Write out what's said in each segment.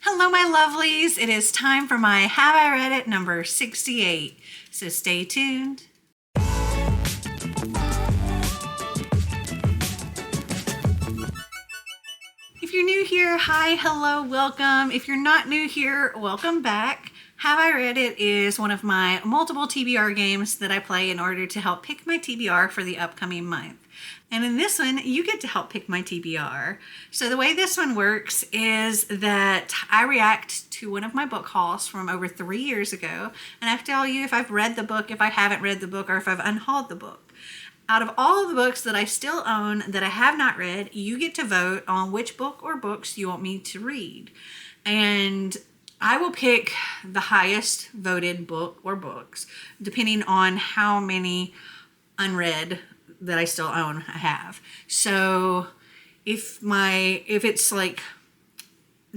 Hello, my lovelies. It is time for my Have I Read It number 68. So stay tuned. If you're new here, hi, hello, welcome. If you're not new here, welcome back. Have I Read It is one of my multiple TBR games that I play in order to help pick my TBR for the upcoming month. And in this one, you get to help pick my TBR. So the way this one works is that I react to one of my book hauls from over 3 years ago, and I tell you if I've read the book, if I haven't read the book, or if I've unhauled the book. Out of all of the books that I still own that I have not read, you get to vote on which book or books you want me to read. And I will pick the highest voted book or books, depending on how many unread that I still own I have. So if it's like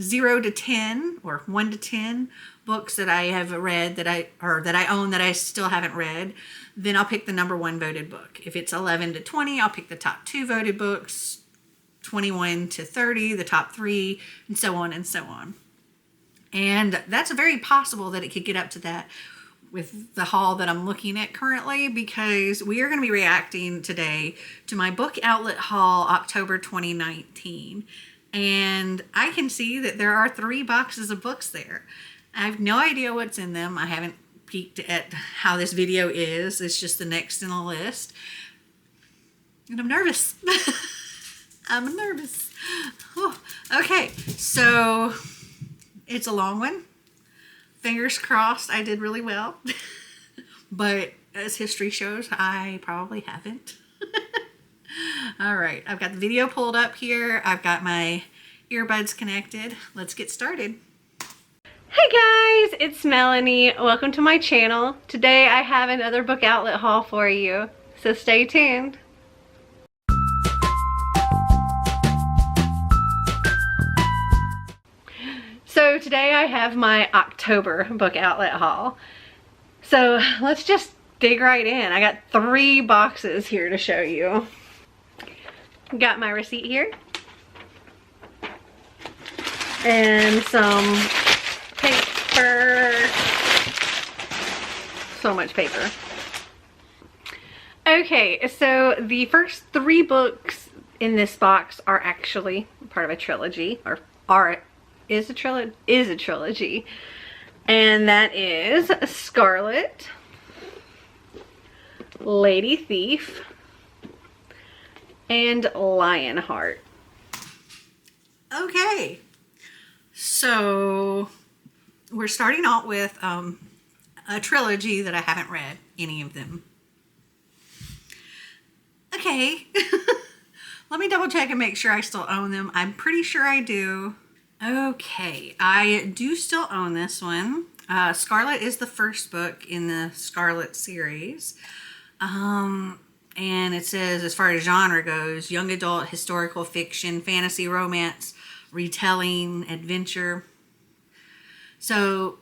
0 to 10 or 1 to 10 books that I have read that I own that I still haven't read, then I'll pick the number 1 voted book. If it's 11 to 20, I'll pick the top 2 voted books, 21 to 30, the top 3, and so on and so on. And that's very possible that it could get up to that with the haul that I'm looking at currently, because we are going to be reacting today to my book outlet haul October 2019. And I can see that there are 3 boxes of books there. I have no idea what's in them. I haven't peeked at how this video is. It's just the next in the list. And I'm nervous. I'm nervous. Oh, okay, so it's a long one. Fingers crossed I did really well. But as history shows, I probably haven't. All right, I've got the video pulled up here. I've got my earbuds connected. Let's get started. Hey guys, it's Melanie. Welcome to my channel. Today I have another book outlet haul for you, so stay tuned. So today I have my October book outlet haul. So let's just dig right in. I got 3 boxes here to show you. Got my receipt here. And some paper. So much paper. Okay, so the first 3 books in this box are actually part of a trilogy, is a trilogy, and that is Scarlet, Lady Thief, and Lionheart. Okay, so we're starting out with a trilogy that I haven't read any of them. Okay, let me double check and make sure I still own them. I'm pretty sure I do. Okay, I do still own this one. Scarlet is the first book in the Scarlet series. And it says, as far as genre goes, young adult, historical fiction, fantasy, romance, retelling, adventure. So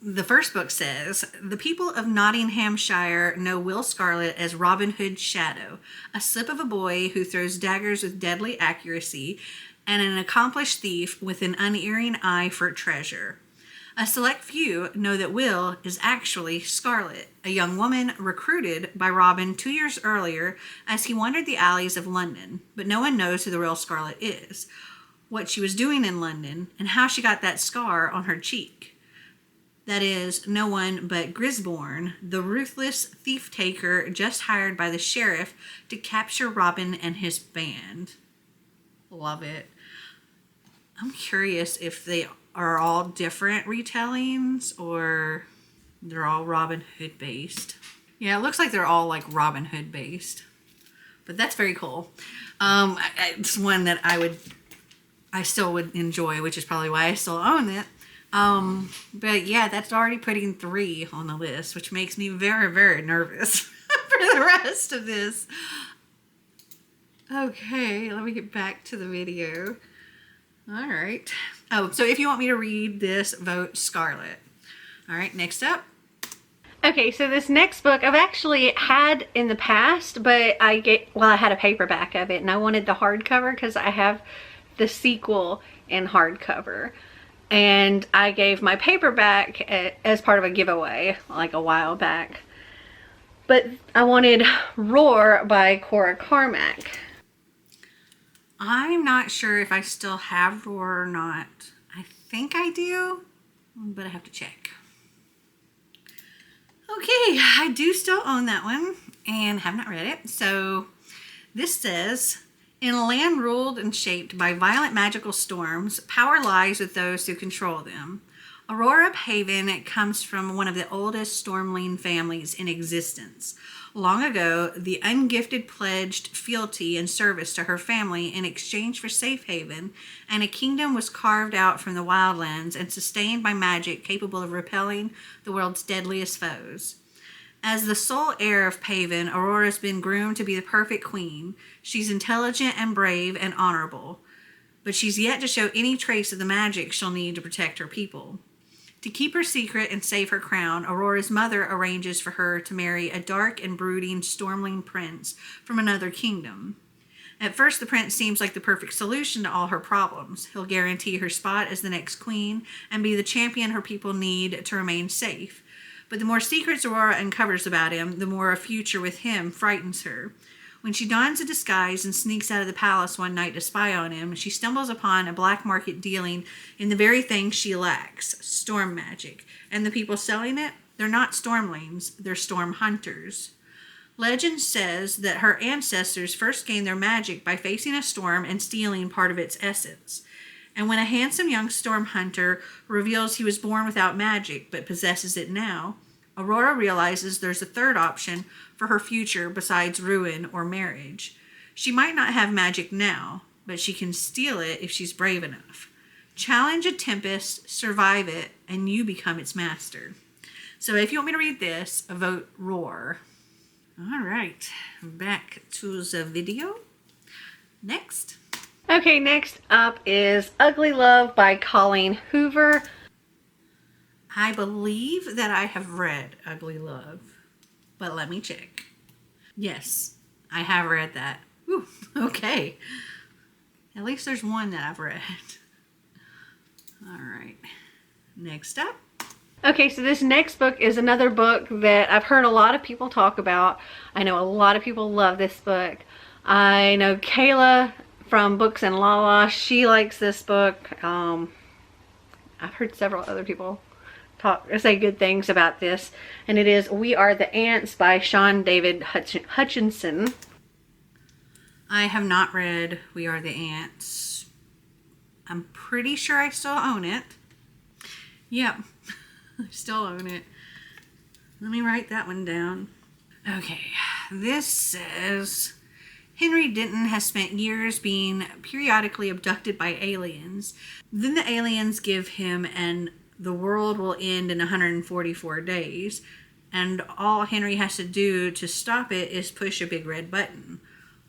the first book says, the people of Nottinghamshire know Will Scarlet as Robin Hood's shadow, a slip of a boy who throws daggers with deadly accuracy, and an accomplished thief with an unerring eye for treasure. A select few know that Will is actually Scarlet, a young woman recruited by Robin 2 years earlier as he wandered the alleys of London, but no one knows who the real Scarlet is, what she was doing in London, and how she got that scar on her cheek. That is, no one but Grisborne, the ruthless thief-taker just hired by the sheriff to capture Robin and his band. Love it. I'm curious if they are all different retellings or they're all Robin Hood based. Yeah, it looks like they're all like Robin Hood based, but that's very cool. It's one that I still would enjoy, which is probably why I still own it. But yeah, that's already putting 3 on the list, which makes me very, very nervous for the rest of this. Okay, let me get back to the video. All right. Oh, so if you want me to read this, vote Scarlet. All right, next up. Okay, so this next book I've actually had in the past, but I had a paperback of it, and I wanted the hardcover because I have the sequel in hardcover. and I gave my paperback as part of a giveaway like a while back. But I wanted Roar by Cora Carmack. I'm not sure if I still have Roar or not. I think I do, but I have to check. Okay, I do still own that one and have not read it. So this says, in a land ruled and shaped by violent magical storms, power lies with those who control them. Aurora Haven comes from one of the oldest Stormling families in existence. Long ago, the ungifted pledged fealty and service to her family in exchange for safe haven, and a kingdom was carved out from the wildlands and sustained by magic capable of repelling the world's deadliest foes. As the sole heir of Paven, Aurora's been groomed to be the perfect queen. She's intelligent and brave and honorable, but she's yet to show any trace of the magic she'll need to protect her people. To keep her secret and save her crown, Aurora's mother arranges for her to marry a dark and brooding Stormling prince from another kingdom. At first, the prince seems like the perfect solution to all her problems. He'll guarantee her spot as the next queen and be the champion her people need to remain safe. But the more secrets Aurora uncovers about him, the more a future with him frightens her. When she dons a disguise and sneaks out of the palace one night to spy on him, she stumbles upon a black market dealing in the very thing she lacks, storm magic. And the people selling it, they're not Stormlings, they're storm hunters. Legend says that her ancestors first gained their magic by facing a storm and stealing part of its essence. And when a handsome young storm hunter reveals he was born without magic but possesses it now, Aurora realizes there's a third option for her future besides ruin or marriage. She might not have magic now, but she can steal it if she's brave enough. Challenge a tempest, survive it, and you become its master. So if you want me to read this, vote Roar. All right, back to the video. Next. Okay, next up is Ugly Love by Colleen Hoover. I believe that I have read Ugly Love, but let me check. Yes, I have read that. Ooh, okay. At least there's one that I've read. All right. Next up. Okay, so this next book is another book that I've heard a lot of people talk about. I know a lot of people love this book. I know Kayla from Books and Lala, she likes this book. I've heard several other people say good things about this, and it is We Are the Ants by Sean David Hutchinson. I have not read We Are the Ants. I'm pretty sure I still own it. Yep, I still own it. Let me write that one down. Okay, this says, Henry Denton has spent years being periodically abducted by aliens. Then the aliens give him an the world will end in 144 days, and all Henry has to do to stop it is push a big red button.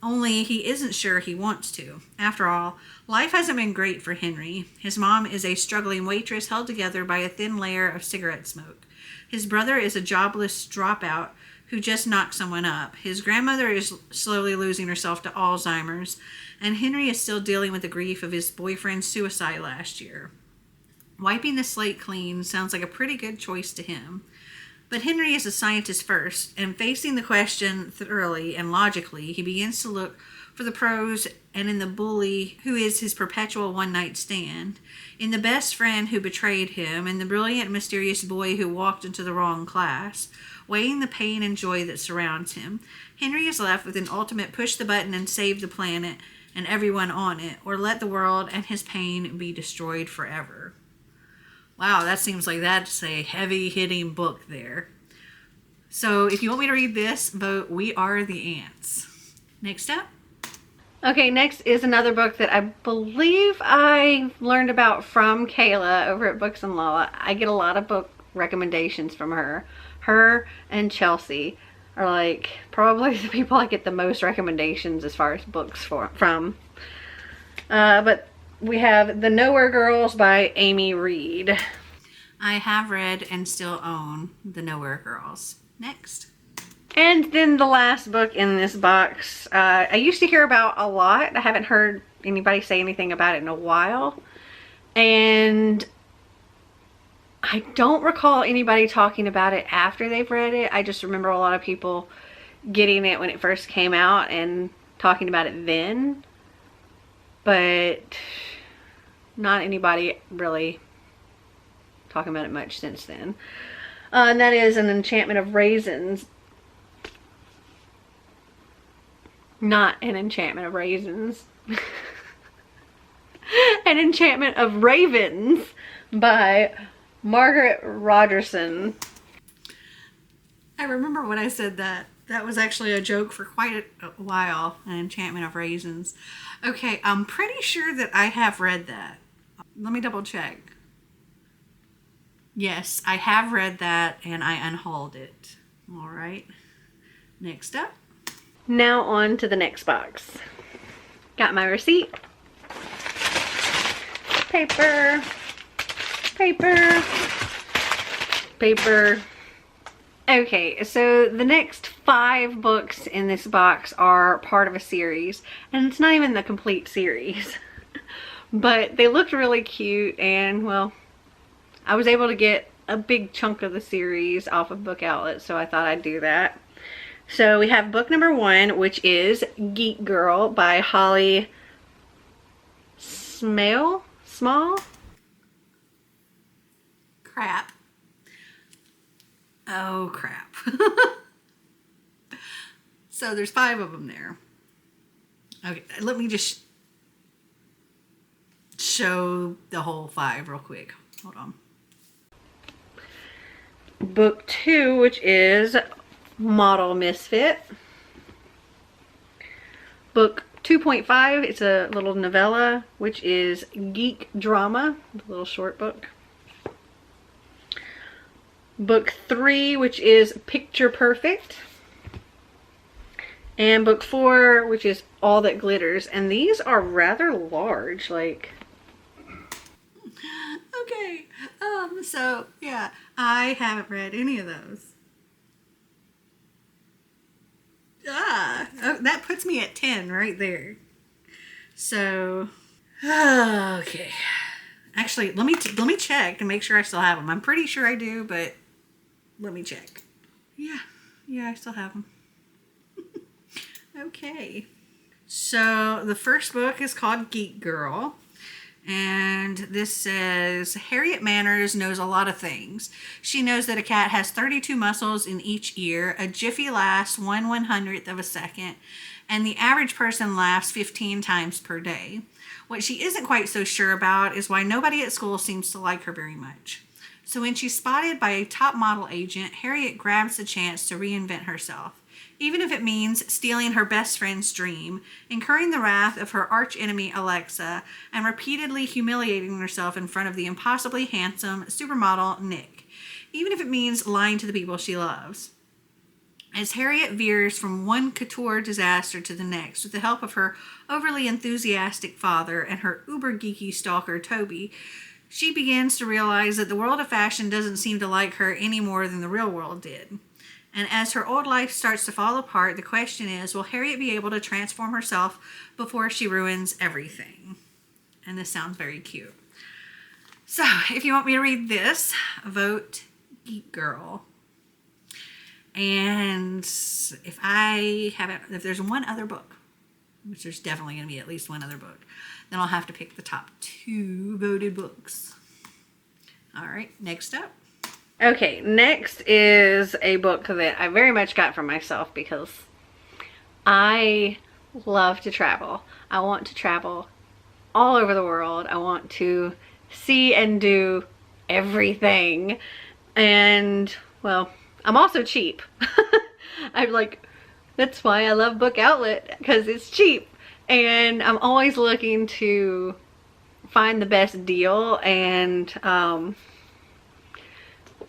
Only he isn't sure he wants to. After all, life hasn't been great for Henry. His mom is a struggling waitress held together by a thin layer of cigarette smoke. His brother is a jobless dropout who just knocked someone up. His grandmother is slowly losing herself to Alzheimer's, and Henry is still dealing with the grief of his boyfriend's suicide last year. Wiping the slate clean sounds like a pretty good choice to him. But Henry is a scientist first, and facing the question thoroughly and logically, he begins to look for the pros and in the bully who is his perpetual one-night stand, in the best friend who betrayed him, and the brilliant, mysterious boy who walked into the wrong class. Weighing the pain and joy that surrounds him, Henry is left with an ultimate push the button and save the planet and everyone on it, or let the world and his pain be destroyed forever. Wow, that seems like that's a heavy-hitting book there. So if you want me to read this, vote We Are the Ants. Next up. Okay, next is another book that I believe I learned about from Kayla over at Books and Lala. I get a lot of book recommendations from her. Her and Chelsea are like probably the people I get the most recommendations as far as books from. But we have The Nowhere Girls by Amy Reed. I have read and still own The Nowhere Girls. Next. And then the last book in this box, I used to hear about a lot. I haven't heard anybody say anything about it in a while. And I don't recall anybody talking about it after they've read it. I just remember a lot of people getting it when it first came out and talking about it then. But not anybody really talking about it much since then. And that is An Enchantment of Raisins. Not An Enchantment of Raisins. An Enchantment of Ravens by Margaret Rogerson. I remember when I said that. That was actually a joke for quite a while. An Enchantment of Raisins. Okay, I'm pretty sure that I have read that. Let me double check. Yes, I have read that and I unhauled it. All right. Next up. Now on to the next box. Got my receipt. Paper. Paper. Paper. Okay, so the next 5 books in this box are part of a series, and it's not even the complete series. But they looked really cute, and well, I was able to get a big chunk of the series off of Book Outlet, so I thought I'd do that. So we have book number 1, which is Geek Girl by Holly Small? Crap. Oh, crap. So there's 5 of them there. Okay, let me just show the whole 5 real quick. Hold on. Book 2, which is Model Misfit. Book 2.5, it's a little novella, which is Geek Drama, a little short book. Book 3, which is Picture Perfect. And book 4, which is All That Glitters. And these are rather large, like... Okay, so yeah, I haven't read any of those. Oh, that puts me at 10 right there. So, okay. Actually, let me check and make sure I still have them. I'm pretty sure I do, but let me check. Yeah, I still have them. Okay. So, the first book is called Geek Girl. And this says, Harriet Manners knows a lot of things. She knows that a cat has 32 muscles in each ear, a jiffy lasts 1/100th of a second, and the average person laughs 15 times per day. What she isn't quite so sure about is why nobody at school seems to like her very much. So when she's spotted by a top model agent, Harriet grabs the chance to reinvent herself, even if it means stealing her best friend's dream, incurring the wrath of her archenemy Alexa, and repeatedly humiliating herself in front of the impossibly handsome supermodel Nick, even if it means lying to the people she loves. As Harriet veers from one couture disaster to the next with the help of her overly enthusiastic father and her uber-geeky stalker Toby, she begins to realize that the world of fashion doesn't seem to like her any more than the real world did. And as her old life starts to fall apart, the question is, will Harriet be able to transform herself before she ruins everything? And this sounds very cute. So, if you want me to read this, vote Geek Girl. And if there's one other book, which there's definitely going to be at least one other book, then I'll have to pick the top 2 voted books. All right, next up. Okay, next is a book that I very much got for myself because I love to travel. I want to travel all over the world. I want to see and do everything. And, well, I'm also cheap. That's why I love Book Outlet, because it's cheap. And I'm always looking to find the best deal and,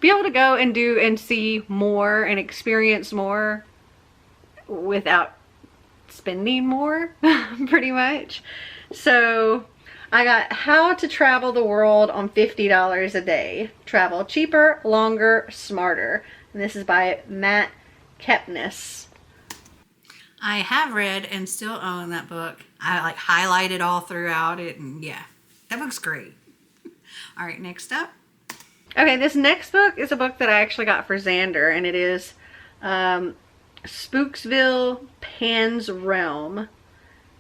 be able to go and do and see more and experience more without spending more, pretty much. So I got How to Travel the World on $50 a Day. Travel cheaper, longer, smarter. And this is by Matt Kepnes. I have read and still own that book. I highlighted all throughout it, and yeah, that book's great. All right, next up. Okay, this next book is a book that I actually got for Xander, and it is Spooksville, Pan's Realm. It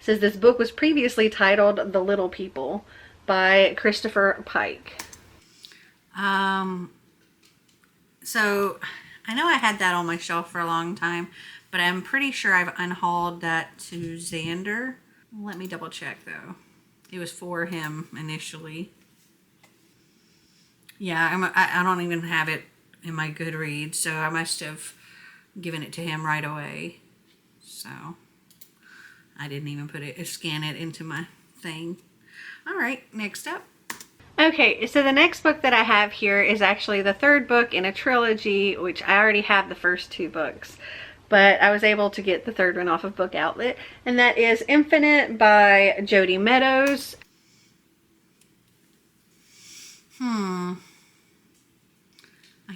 says this book was previously titled The Little People by Christopher Pike. So I know I had that on my shelf for a long time, but I'm pretty sure I've unhauled that to Xander. Let me double check though. It was for him initially. Yeah, I don't even have it in my Goodreads, so I must have given it to him right away. So I didn't even scan it into my thing. All right, next up. Okay, so the next book that I have here is actually the third book in a trilogy, which I already have the first two books, but I was able to get the third one off of Book Outlet, and that is Infinite by Jody Meadows. I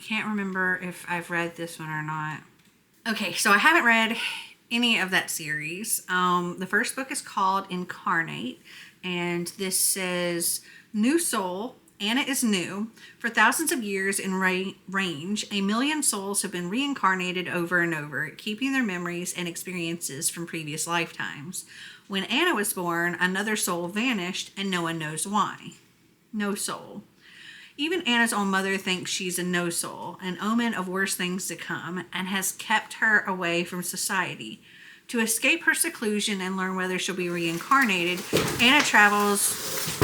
can't remember if I've read this one or not. Okay, so I haven't read any of that series. The first book is called Incarnate, and this says, new soul, Anna is new. For thousands of years in range, 1 million souls have been reincarnated over and over, keeping their memories and experiences from previous lifetimes. When Anna was born, another soul vanished, and no one knows why. No soul. Even Anna's own mother thinks she's a no soul, an omen of worse things to come, and has kept her away from society. To escape her seclusion and learn whether she'll be reincarnated, Anna travels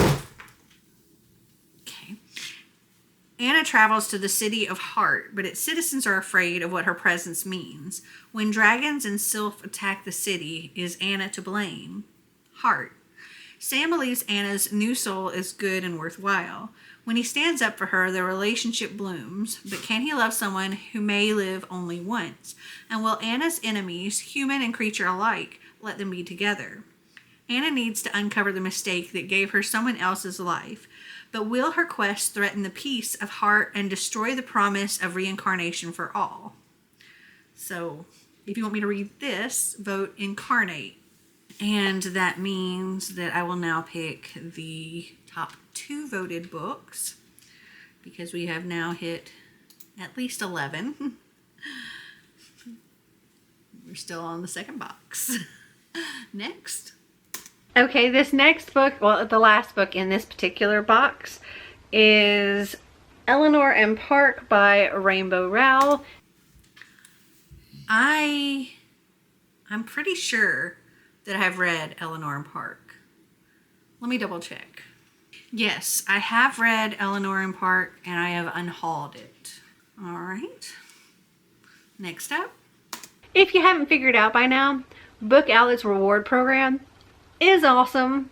to the city of Heart, but its citizens are afraid of what her presence means. When dragons and Sylph attack the city, is Anna to blame? Heart. Sam believes Anna's new soul is good and worthwhile. When he stands up for her, their relationship blooms, but can he love someone who may live only once? And will Anna's enemies, human and creature alike, let them be together? Anna needs to uncover the mistake that gave her someone else's life, but will her quest threaten the peace of Heart and destroy the promise of reincarnation for all? So, if you want me to read this, vote Incarnate. And that means that I will now pick the top 2 voted books, because we have now hit at least 11. We're still on the second box. Next. Okay, this next book, well, the last book in this particular box, is Eleanor and Park by Rainbow Rowell. I'm pretty sure that I've read Eleanor and Park. Let me double check. Yes, I have read Eleanor and Park, and I have unhauled it. All right. Next up. If you haven't figured out by now, Book Outlet's reward program is awesome.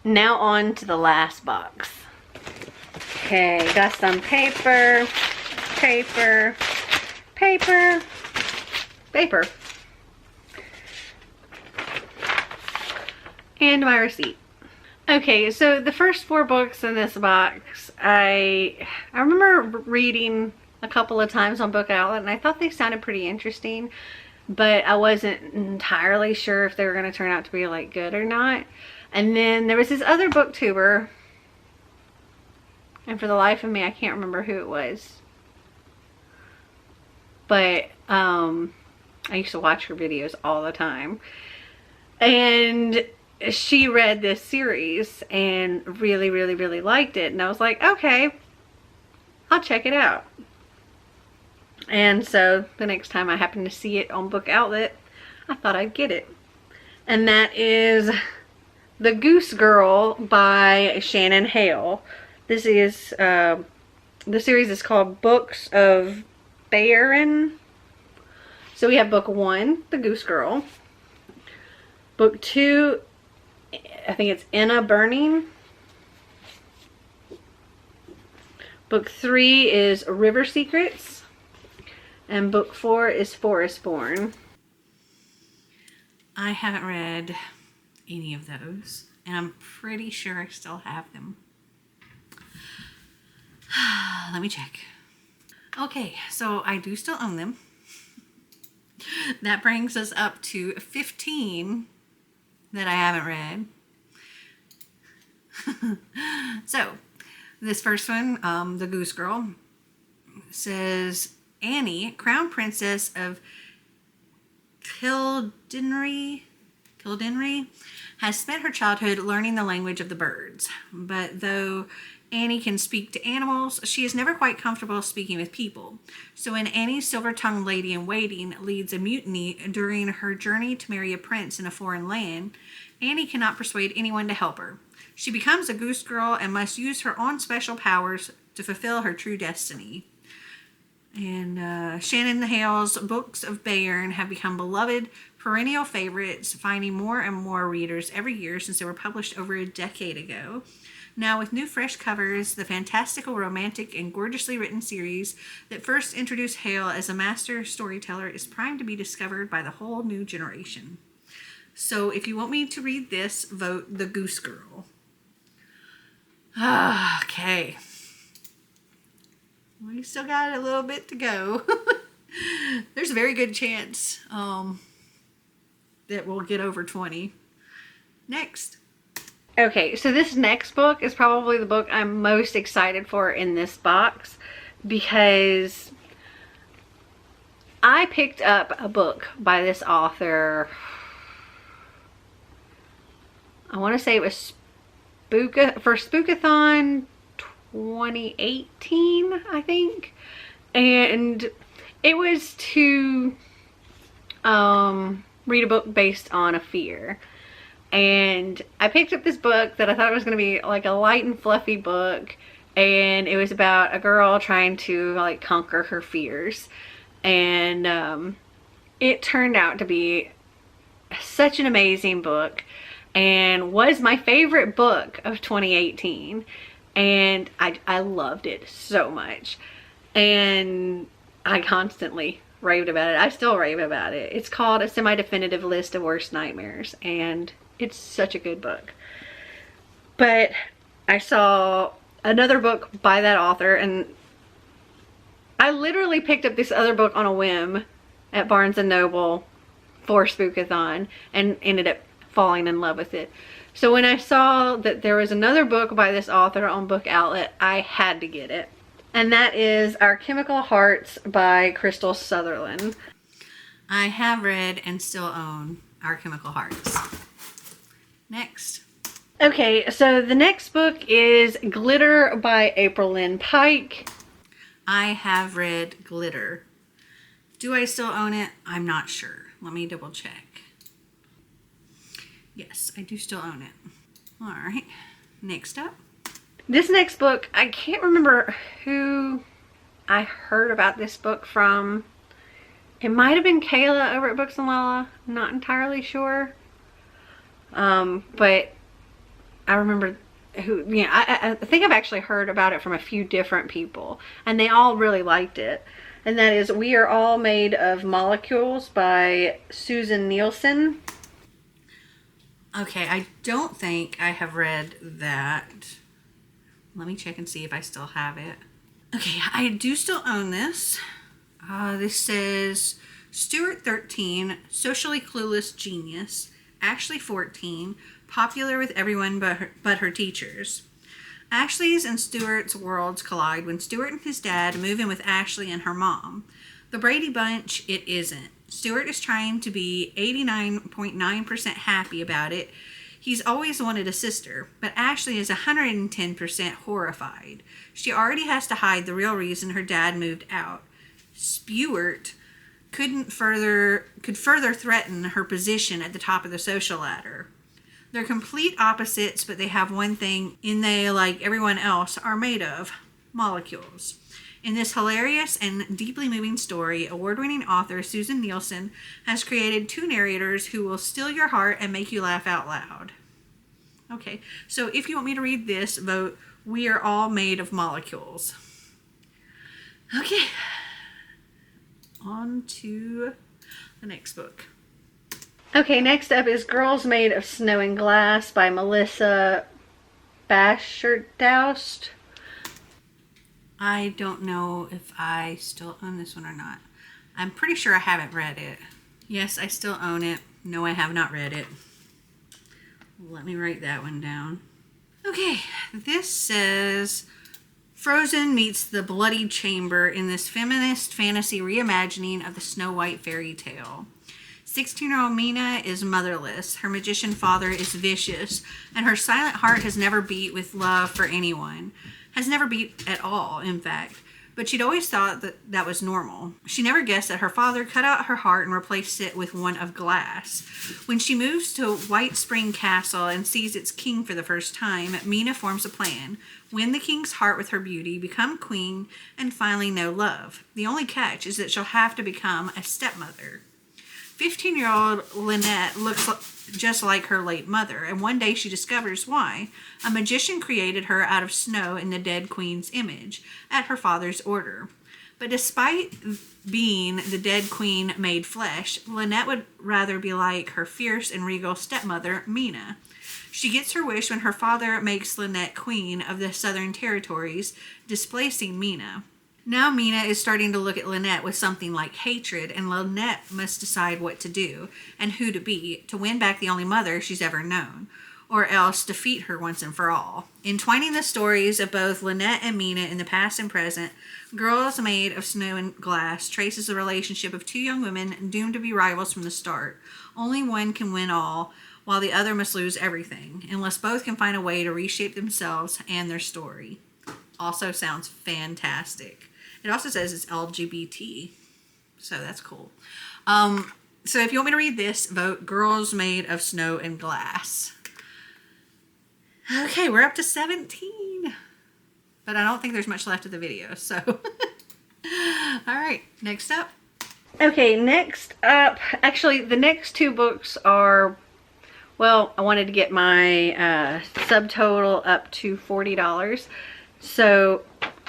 Now on to the last box. Okay, got some paper, and my receipt. Okay, so the first 4 books in this box, I remember reading a couple of times on Book Outlet, and I thought they sounded pretty interesting, but I wasn't entirely sure if they were going to turn out to be like good or not. And then there was this other booktuber, and for the life of me I can't remember who it was, but I used to watch her videos all the time, and she read this series and really liked it, and I was like, okay, I'll check it out. And so the next time I happened to see it on Book Outlet, I thought I'd get it. And that is The Goose Girl by Shannon Hale. This is, the series is called Books of Baron. So we have book 1, The Goose Girl. Book 2, I think it's Enna Burning. Book 3 is River Secrets. And book 4 is Forest Born. I haven't read any of those, and I'm pretty sure I still have them. Let me check. Okay, so I do still own them. That brings us up to 15 that I haven't read. So, This first one, the Goose Girl, says Annie, Crown Princess of Kildinry, has spent her childhood learning the language of the birds. But though Annie can speak to animals, she is never quite comfortable speaking with people. So when Annie's silver-tongued lady-in-waiting leads a mutiny during her journey to marry a prince in a foreign land, Annie cannot persuade anyone to help her. She becomes a Goose Girl and must use her own special powers to fulfill her true destiny. And Shannon Hale's books of Bayern have become beloved perennial favorites, finding more and more readers every year since they were published over a decade ago. Now, with new fresh covers, the fantastical, romantic, and gorgeously written series that first introduced Hale as a master storyteller is primed to be discovered by the whole new generation. So, if you want me to read this, vote the Goose Girl. Okay. We still got a little bit to go. There's a very good chance that we'll get over 20. Next. Okay, so this next book is probably the book I'm most excited for in this box because I picked up a book by this author. I want to say it was for Spookathon 2018, I think. And it was to read a book based on a fear. And I picked up this book that I thought was going to be like a light and fluffy book, and it was about a girl trying to like conquer her fears. And it turned out to be such an amazing book and was my favorite book of 2018. And I loved it so much. And I constantly raved about it. I still rave about it. It's called A Semi-Definitive List of Worst Nightmares, and it's such a good book. But I saw another book by that author, and I literally picked up this other book on a whim at Barnes & Noble for Spookathon and ended up falling in love with it. So when I saw that there was another book by this author on Book Outlet, I had to get it. And that is Our Chemical Hearts by Crystal Sutherland. I have read and still own Our Chemical Hearts. Next. Okay, so the next book is Glitter by April Lynn Pike. I have read Glitter. Do I still own it? I'm not sure. Let me double check. Yes, I do still own it. All right. Next up. This next book, I can't remember who I heard about this book from. It might have been Kayla over at Books and Lala. I'm not entirely sure. But I remember who, you know, I think I've actually heard about it from a few different people, and they all really liked it. And that is We Are All Made of Molecules by Susan Nielsen. Okay, I don't think I have read that. Let me check and see if I still have it. Okay, I do still own this. This says Stuart 13, socially clueless genius. Ashley 14, popular with everyone but her teachers. Ashley's and Stuart's worlds collide when Stuart and his dad move in with Ashley and her mom. The Brady Bunch, it isn't. Stuart is trying to be 89.9% happy about it. He's always wanted a sister, but Ashley is 110% horrified. She already has to hide the real reason her dad moved out. Stuart could further threaten her position at the top of the social ladder. They're complete opposites, but they have one thing they, like everyone else, are made of: molecules. In this hilarious and deeply moving story, award-winning author Susan Nielsen has created two narrators who will steal your heart and make you laugh out loud. Okay, so if you want me to read this, vote We Are All Made of Molecules. Okay, on to the next book. Okay, next up is Girls Made of Snow and Glass by Melissa Bashardoust. I don't know if I still own this one or not. I'm pretty sure I haven't read it. Yes, I still own it. No, I have not read it. Let me write that one down. Okay, this says Frozen meets the bloody chamber in this feminist fantasy reimagining of the Snow White fairy tale. 16-year-old Mina is motherless, her magician father is vicious, and her silent heart has never beat with love for anyone. Has never beat at all, in fact. But she'd always thought that was normal. She never guessed that her father cut out her heart and replaced it with one of glass. When she moves to White Spring Castle and sees its king for the first time, Mina forms a plan. Win the king's heart with her beauty, become queen, and finally know love. The only catch is that she'll have to become a stepmother. 15-year-old Lynette looks just like her late mother, and one day she discovers why. A magician created her out of snow in the dead queen's image, at her father's order. But despite being the dead queen made flesh, Lynette would rather be like her fierce and regal stepmother, Mina. She gets her wish when her father makes Lynette queen of the Southern Territories, displacing Mina. Now Mina is starting to look at Lynette with something like hatred, and Lynette must decide what to do and who to be to win back the only mother she's ever known, or else defeat her once and for all. Entwining the stories of both Lynette and Mina in the past and present, Girls Made of Snow and Glass traces the relationship of two young women doomed to be rivals from the start. Only one can win all, while the other must lose everything, unless both can find a way to reshape themselves and their story. Also sounds fantastic. It also says it's LGBT, so that's cool. So if you want me to read this, vote Girls Made of Snow and Glass. Okay, we're up to 17. But I don't think there's much left of the video, so. All right, next up. Okay, next up, actually the next two books are, well, I wanted to get my subtotal up to $40. So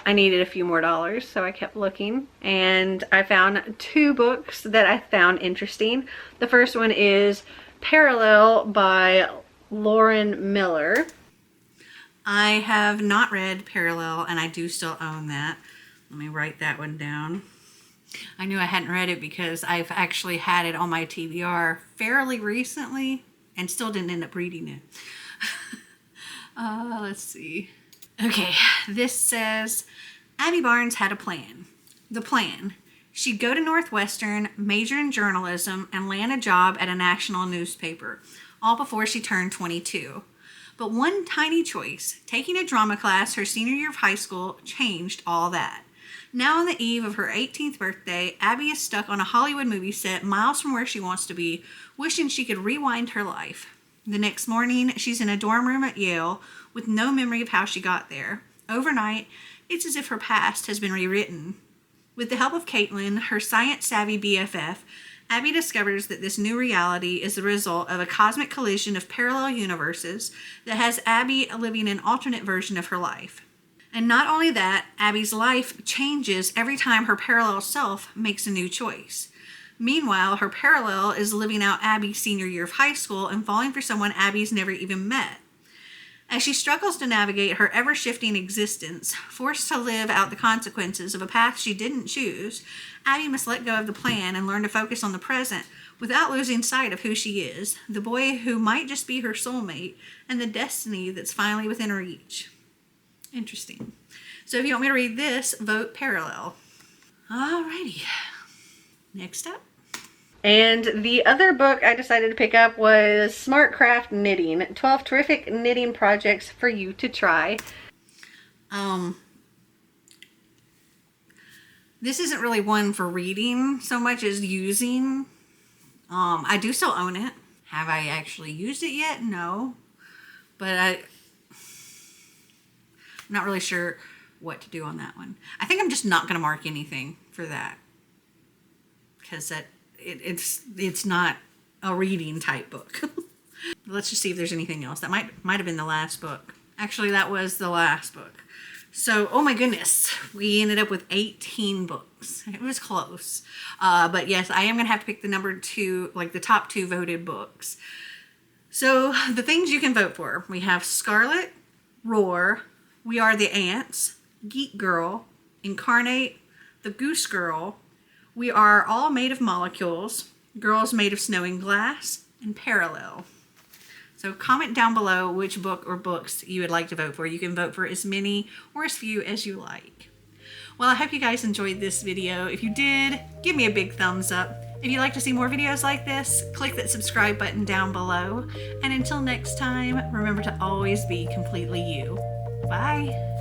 I needed a few more dollars, so I kept looking, and I found two books that I found interesting. The first one is Parallel by Lauren Miller. I have not read Parallel, and I do still own that. Let me write that one down. I knew I hadn't read it because I've actually had it on my TBR fairly recently and still didn't end up reading it. Let's see. Okay, this says, Abby Barnes had a plan. The plan. She'd go to Northwestern, major in journalism, and land a job at a national newspaper, all before she turned 22. But one tiny choice, taking a drama class her senior year of high school, changed all that. Now on the eve of her 18th birthday, Abby is stuck on a Hollywood movie set miles from where she wants to be, wishing she could rewind her life. The next morning, she's in a dorm room at Yale with no memory of how she got there. Overnight, it's as if her past has been rewritten. With the help of Caitlin, her science-savvy BFF, Abby discovers that this new reality is the result of a cosmic collision of parallel universes that has Abby living an alternate version of her life. And not only that, Abby's life changes every time her parallel self makes a new choice. Meanwhile, her parallel is living out Abby's senior year of high school and falling for someone Abby's never even met. As she struggles to navigate her ever-shifting existence, forced to live out the consequences of a path she didn't choose, Abby must let go of the plan and learn to focus on the present without losing sight of who she is, the boy who might just be her soulmate, and the destiny that's finally within reach. Interesting. So if you want me to read this, vote Parallel. Alrighty. Next up. And the other book I decided to pick up was Smart Craft Knitting, 12 terrific knitting projects for you to try. This isn't really one for reading so much as using. I do still own it. Have I actually used it yet? No. But I'm not really sure what to do on that one. I think I'm just not going to mark anything for that. Because it's not a reading type book. Let's just see if there's anything else. That might have been the last book. Actually, that was the last book. So, oh my goodness, we ended up with 18 books. It was close. But yes, I am going to have to pick the number two, like the top two voted books. So, the things you can vote for. We have Scarlet, Roar, We Are the Ants, Geek Girl, Incarnate, The Goose Girl, We Are All Made of Molecules, Girls Made of Snow and Glass, and Parallel. So comment down below which book or books you would like to vote for. You can vote for as many or as few as you like. Well, I hope you guys enjoyed this video. If you did, give me a big thumbs up. If you'd like to see more videos like this, click that subscribe button down below. And until next time, remember to always be completely you. Bye.